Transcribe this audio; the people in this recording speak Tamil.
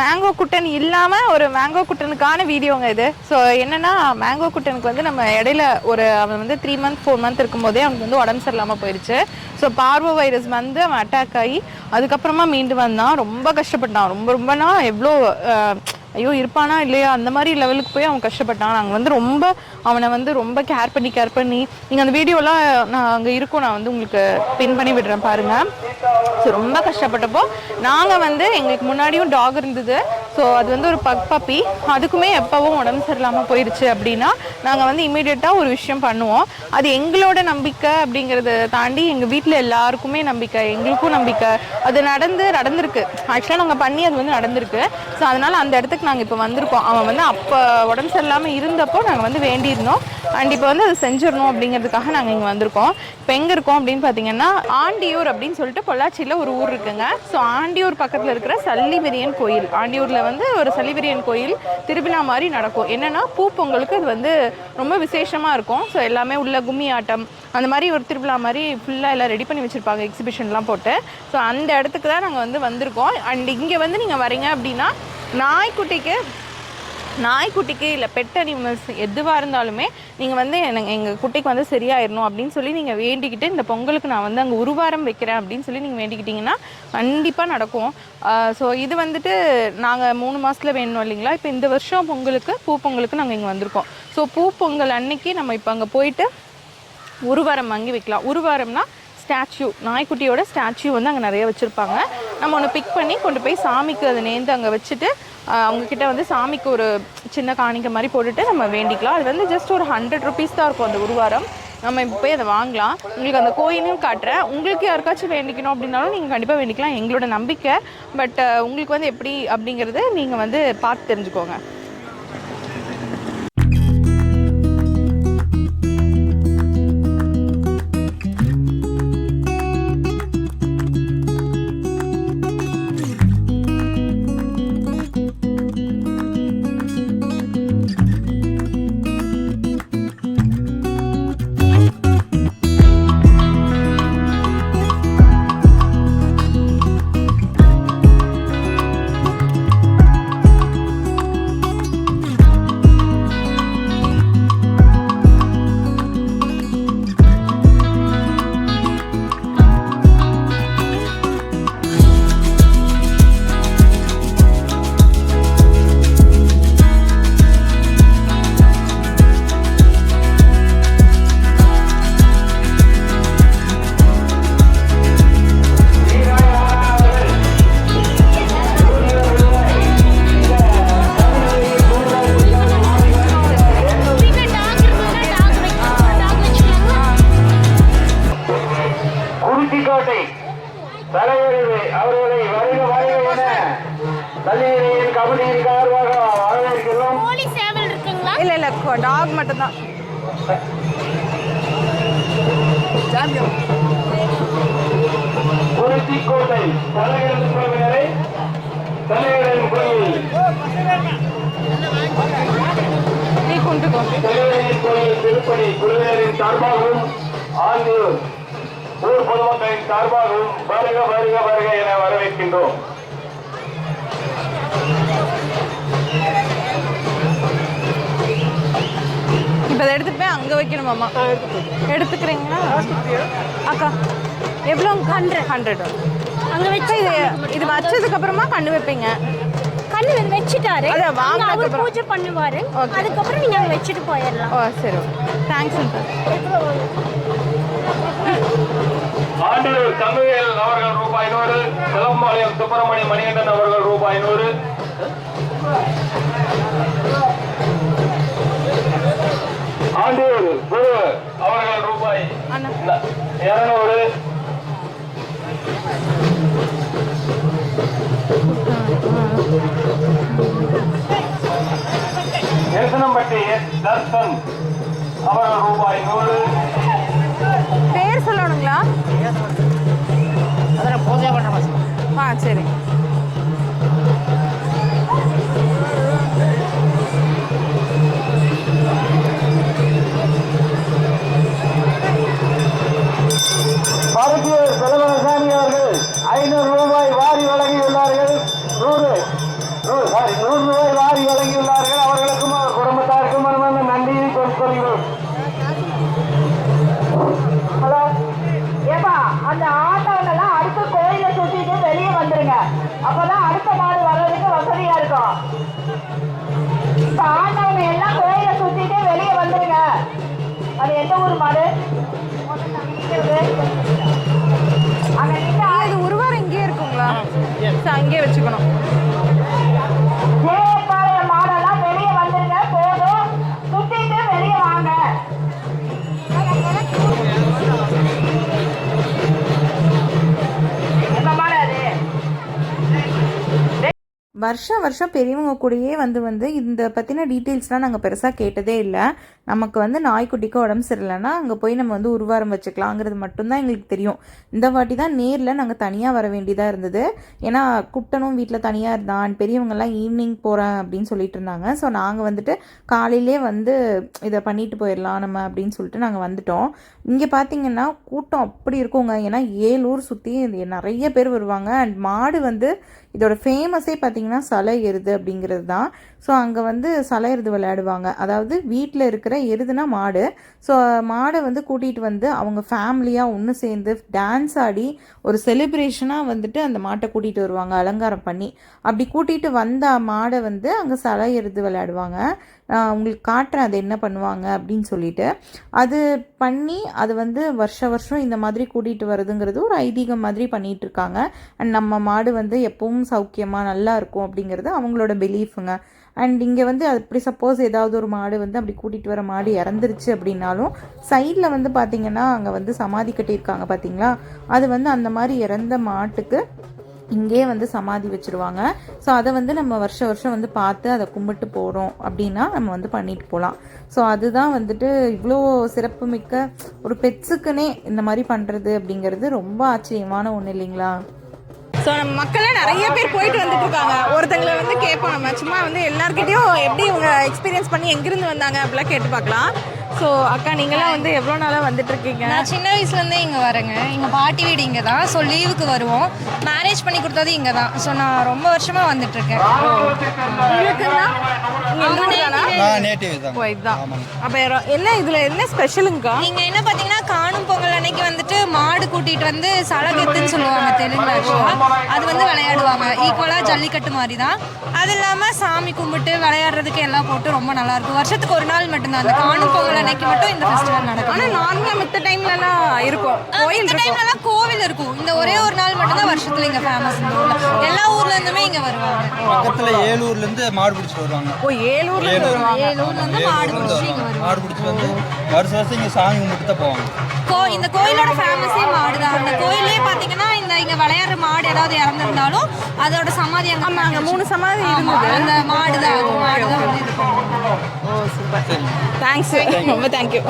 மேங்கோ குட்டன் இல்லாமல் ஒரு மேங்கோ குட்டனுக்கான வீடியோங்க இது. ஸோ என்னென்னா மேங்கோ குட்டனுக்கு வந்து நம்ம இடையில அவன் வந்து 3 month 4 month இருக்கும்போதே அவனுக்கு வந்து உடம்பு சரியில்லாமல் போயிடுச்சு. ஸோ பார்வோ வைரஸ் வந்து அவன் அட்டாக் ஆகி அதுக்கப்புறமா மீண்டு வந்தான். ரொம்ப கஷ்டப்பட்டான். ரொம்பனா எவ்வளோ ஐயோ இருப்பானா இல்லையா அந்த மாதிரி லெவலுக்கு போய் அவன் கஷ்டப்பட்டான். நாங்கள் வந்து அவனை வந்து ரொம்ப கேர் பண்ணி நீங்கள் அந்த வீடியோலாம் நான் அங்கே இருக்கோம், நான் வந்து உங்களுக்கு பின் பண்ணி விடுறேன் பாருங்கள். ஸோ ரொம்ப கஷ்டப்பட்டப்போ நாங்கள் வந்து எங்களுக்கு முன்னாடியும் டாக் இருந்தது. ஸோ அது வந்து ஒரு பப்பி. அதுக்குமே எப்போவும் உடம்பு சரியில்லாமல் போயிடுச்சு அப்படின்னா நாங்கள் வந்து இமீடியட்டாக ஒரு விஷயம் பண்ணுவோம். அது எங்களோட நம்பிக்கை அப்படிங்கிறத தாண்டி எங்கள் வீட்டில் எல்லாருக்குமே நம்பிக்கை, எங்களுக்கும் நம்பிக்கை. அது நடந்திருக்கு. ஆக்சுவலாக நாங்கள் பண்ணி அது வந்து நடந்திருக்கு. ஸோ அதனால் அந்த இடத்துக்கு நாங்கள் இப்போ வந்திருக்கோம். அவன் வந்து அப்போ உடம்பு சரியில்லாமல் இருந்தப்போ நாங்கள் வந்து வேண்டியிருந்தோம். அண்ட் இப்போ வந்து அது செஞ்சிடணும் அப்படிங்கிறதுக்காக நாங்கள் இங்கே வந்திருக்கோம். இப்போ எங்கே இருக்கோம் அப்படின்னு பார்த்தீங்கன்னா ஆண்டியூர் அப்படின்னு சொல்லிட்டு பொள்ளாச்சியில் ஒரு ஊர் இருக்குங்க. ஸோ ஆண்டியூர் பக்கத்தில் இருக்கிற சல்லிவிரியன் கோயில். ஆண்டியூரில் வந்து ஒரு சல்லிவிரியன் கோயில் திருவிழா மாதிரி நடக்கும். என்னென்னா பூப்பொங்கலுக்கு அது வந்து ரொம்ப விசேஷமாக இருக்கும். ஸோ எல்லாமே உள்ள கும்மி ஆட்டம் அந்த மாதிரி ஒரு திருவிழா மாதிரி ஃபுல்லாக எல்லாம் ரெடி பண்ணி வச்சுருப்பாங்க, எக்ஸிபிஷன்லாம் போட்டு. ஸோ அந்த இடத்துக்கு தான் நாங்கள் வந்து வந்திருக்கோம். அண்ட் இங்கே வந்து நீங்கள் வரீங்க அப்படின்னா நாய்க்குட்டிக்கு இல்லை பெட் அனிமல்ஸ் எதுவாக இருந்தாலுமே நீங்கள் வந்து எங்கள் குட்டிக்கு வந்து சரியாயிடணும் அப்படின்னு சொல்லி நீங்கள் வேண்டிக்கிட்டு இந்த பொங்கலுக்கு நான் வந்து அங்கே உருவாரம் வைக்கிறேன் அப்படின்னு சொல்லி நீங்கள் வேண்டிக்கிட்டிங்கன்னா கண்டிப்பாக நடக்கும். ஸோ இது வந்துட்டு நாங்கள் 3 மாதத்தில் வேணும் இல்லைங்களா. இப்போ இந்த வருஷம் பூப்பொங்கலுக்கு நாங்கள் இங்கே வந்திருக்கோம். ஸோ பூப்பொங்கல் அன்னைக்கு நம்ம இப்போ அங்கே போயிட்டு உருவாரம் வாங்கி வைக்கலாம். உருவாரம்னா ஸ்டாச்சு, நாய்க்குட்டியோட ஸ்டாச்சு வந்து அங்கே நிறைய வச்சுருப்பாங்க. நம்ம ஒன்று பிக் பண்ணி கொண்டு போய் சாமிக்கு அதை நேர்ந்து அங்கே வச்சுட்டு அவங்கக்கிட்ட வந்து சாமிக்கு ஒரு சின்ன காணிக்க மாதிரி போட்டுட்டு நம்ம வேண்டிக்கலாம். அது வந்து ஜஸ்ட் ஒரு 100 rupees தான் இருக்கும் அந்த உருவாரம். நம்ம இப்போ போய் அதை வாங்கலாம். உங்களுக்கு அந்த கோயிலையும் காட்டுறேன். உங்களுக்கு யாருக்காச்சும் வேண்டிக்கணும் அப்படின்னாலும் நீங்கள் கண்டிப்பாக வேண்டிக்கலாம், எங்களோட நம்பிக்கை. பட் உங்களுக்கு வந்து எப்படி அப்படிங்கிறது நீங்கள் வந்து பார்த்து தெரிஞ்சுக்கோங்க. டாக் மட்டும்தான். குறிச்சிக்கோட்டை திருப்பணி குழுவினரின் சார்பாகவும் ஆண்டியூர் ஊர் பொதுமக்களின் சார்பாகவும் வருக வருக வருக என வரவேற்கின்றோம். இப்போ அதை எடுத்துகிட்டு போய் அங்கே வைக்கணுமாம்மா? எடுத்துக்கிறீங்களா அக்கா? எவ்வளோ? 100 அங்கே வச்சு இது வச்சதுக்கப்புறமா கண்ணு வைப்பீங்க? கண்ணு வச்சுட்டாரு, அதை வாங்க அவர் பூஜை பண்ணுவார். அதுக்கப்புறம் நீங்கள் அங்கே வச்சுட்டு போயிடலாம். ஓ சரி, தேங்க்ஸ். ஆண்டியூர் தங்கவேல் அவர்கள் ரூபாய் 100, சிலம்பாளையம் சுப்பிரமணிய மணிகண்டன் அவர்கள் ரூபாய் 100, ஆண்டியூர் குரு அவர்கள் ரூபாய் 200, எசனம்பட்டி தர்சன் அவர்கள் ரூபாய் 100. பேர் சொல்லணுங்களா? அதில் பூஜை பண்ணுற சரி. செலவசாமி அவர்கள் 500 ரூபாய் வாரி வழங்கியுள்ளார்கள். 100 ஹலோ ஏப்பா அந்த ஆட்டோலாம் அடுத்த கோயிலை சுற்றிட்டு வெளியே வந்துருங்க. அப்பதான் அடுத்த மாடு வர்றதுக்கு வசதியா இருக்கும். இப்ப ஆட்டோங்க எல்லாம் கோயிலை சுற்றிட்டு வெளியே வந்துருங்க. அது எந்த ஊர் மாடு? அங்க நின்று இது உருவாரம் இங்கேயே இருக்குங்களா? அங்கேயே வச்சுக்கணும். ஜேபாளையம் மாடெல்லாம் வெளியே வந்துருங்க. போதும், சுத்திட்டு வெளியே வாங்க. எந்த மாடு அது? வருஷம் பெரியவங்க கூடயே வந்து இந்த பற்றின டீட்டெயில்ஸ்லாம் நாங்கள் பெருசாக கேட்டதே இல்லை. நமக்கு வந்து நாய்க்குட்டிக்கு உடம்பு சரியில்லைன்னா அங்கே போய் நம்ம வந்து உருவாரம் வச்சுக்கலாங்கிறது மட்டும்தான் எங்களுக்கு தெரியும். இந்த வாட்டி தான் நேரில் நாங்கள் தனியாக வர வேண்டியதாக இருந்தது. ஏன்னா குட்டனும் வீட்டில் தனியாக இருந்தான், பெரியவங்கெல்லாம் ஈவினிங் போகிறேன் அப்படின்னு சொல்லிட்டு இருந்தாங்க. ஸோ நாங்கள் வந்துட்டு காலையிலே வந்து இதை பண்ணிட்டு போயிடலாம் நம்ம அப்படின்னு சொல்லிட்டு நாங்கள் வந்துட்டோம். இங்கே பார்த்தீங்கன்னா கூட்டம் அப்படி இருக்குங்க. ஏன்னா 7 ஊர் சுற்றி நிறைய பேர் வருவாங்க. அண்ட் மாடு வந்து இதோட ஃபேமஸே பார்த்தீங்கன்னா சலை எருது அப்படிங்கிறது தான். ஸோ அங்கே வந்து சலை எருது விளையாடுவாங்க. அதாவது வீட்டில் இருக்கிற எருதுனா மாடு. ஸோ மாடை வந்து கூட்டிகிட்டு வந்து அவங்க ஃபேமிலியாக ஒன்று சேர்ந்து டான்ஸ் ஆடி ஒரு செலிப்ரேஷனாக வந்துட்டு அந்த மாட்டை கூட்டிகிட்டு வருவாங்க அலங்காரம் பண்ணி. அப்படி கூட்டிகிட்டு வந்த மாடை வந்து அங்கே சலை எருது விளையாடுவாங்க. உங்களுக்கு காட்டுறேன் அது என்ன பண்ணுவாங்க அப்படின்னு சொல்லிட்டு. அது பண்ணி அது வந்து வருஷம் இந்த மாதிரி கூட்டிகிட்டு வருதுங்கிறது ஒரு ஐதீகம் மாதிரி பண்ணிகிட்டு இருக்காங்க. அண்ட் நம்ம மாடு வந்து எப்பவும் சௌக்கியமாக நல்லா இருக்கும் அப்படிங்கிறது அவங்களோட பிலீஃபுங்க. அண்ட் இங்கே வந்து அப்படி சப்போஸ் ஏதாவது ஒரு மாடு வந்து அப்படி கூட்டிகிட்டு வர மாடு இறந்துருச்சு அப்படின்னாலும் சைடில் வந்து பார்த்திங்கன்னா அங்கே வந்து சமாதி கட்டியிருக்காங்க பார்த்தீங்களா, அது வந்து அந்த மாதிரி இறந்த மாட்டுக்கு இங்கே வந்து சமாதி வச்சுருவாங்க. ஸோ அதை வந்து நம்ம வருஷம் வந்து பார்த்து அதை கும்பிட்டு போகிறோம் அப்படின்னா நம்ம வந்து பண்ணிட்டு போகலாம். ஸோ அதுதான் வந்துட்டு இவ்வளோ சிறப்புமிக்க ஒரு பெட்ஸுக்குன்னே இந்த மாதிரி பண்ணுறது அப்படிங்கிறது ரொம்ப ஆச்சரியமான ஒன்று இல்லைங்களா? ஸோ நம்ம மக்களே நிறைய பேர் போயிட்டு வந்துட்டு இருக்காங்க. ஒருத்தங்களை வந்து கேட்போம் நம்ம, சும்மா வந்து எல்லாருக்கிட்டையும் எப்படி இவங்க எக்ஸ்பீரியன்ஸ் பண்ணி எங்கிருந்து வந்தாங்க அப்படிலாம் கேட்டு பார்க்கலாம். ஸோ அக்கா நீங்களாம் வந்து எவ்வளோ நாளாக வந்துட்டு இருக்கீங்க? நான் சின்ன வயசுலேருந்தே இங்கே வரேங்க. எங்கள் பாட்டி வீடு இங்கே தான். ஸோ லீவுக்கு வருவோம். மேரேஜ் பண்ணி கொடுத்தது இங்கே தான். ஸோ நான் ரொம்ப வருஷமாக வந்துட்டுருக்கேன். அப்போ என்ன இதில் என்ன ஸ்பெஷலுங்கக்கா? நீங்கள் என்ன பார்த்தீங்கன்னா காணும் பொங்கல் அன்னைக்கு வந்துட்டு மாடு கூட்டிகிட்டு வந்து சலகத்துன்னு சொல்லுவாங்க தெலுங்குல. அது வந்து விளையாடுவாங்க ஈக்குவலாக ஜல்லிக்கட்டு மாதிரி தான். அது இல்லாமல் சாமி கும்பிட்டு விளையாடுறதுக்கு எல்லாம் போட்டு ரொம்ப நல்லாயிருக்கும். வருஷத்துக்கு ஒரு நாள் மட்டும்தான் அந்த காணும் பொங்கல் அன்னைக்கு மட்டும் இந்த ஃபெஸ்டிவல் நடக்கும். ஆனால் நார்மலாக மித்த டைம்லலாம் இருக்கும், கோயில் டைம்லலாம் கோவில் இருக்கும். இந்த ஒரே ஒரு நாள் மட்டும்தான் வருஷத்துல இங்கே ஃபேமஸ். இந்த ஊரில் எல்லா ஊர்ல இருந்துமே இங்கே வருவாங்க. பக்கத்தில் 7 ஊர்லேருந்து மாடு பிடிச்சிட்டு வருவாங்க. ஓ 7 ஊர்லேருந்து வருவாங்க. 7 ஊர்லேருந்து மாடு பிடிச்சி இங்கே வருவாங்க. மாடு பிடிச்சிட்டு வந்து வருஷம் இங்கே சாமி கும்பிட்டு தான் போவாங்க. இந்த கோயிலோட ஃபேமஸே மாடு தான். அந்த கோயிலே பார்த்தீங்கன்னா இங்கே விளையாடுற மாடு ஏதாவது இறந்துருந்தாலும் அதோட சமாதி அங்கே அங்கே 3 சமாதி இருந்தது. அந்த மாடு தான் வந்து இது பண்ணுவோம். ஓ சூப்பர், தேங்க்ஸ், ரொம்ப தேங்க்யூ.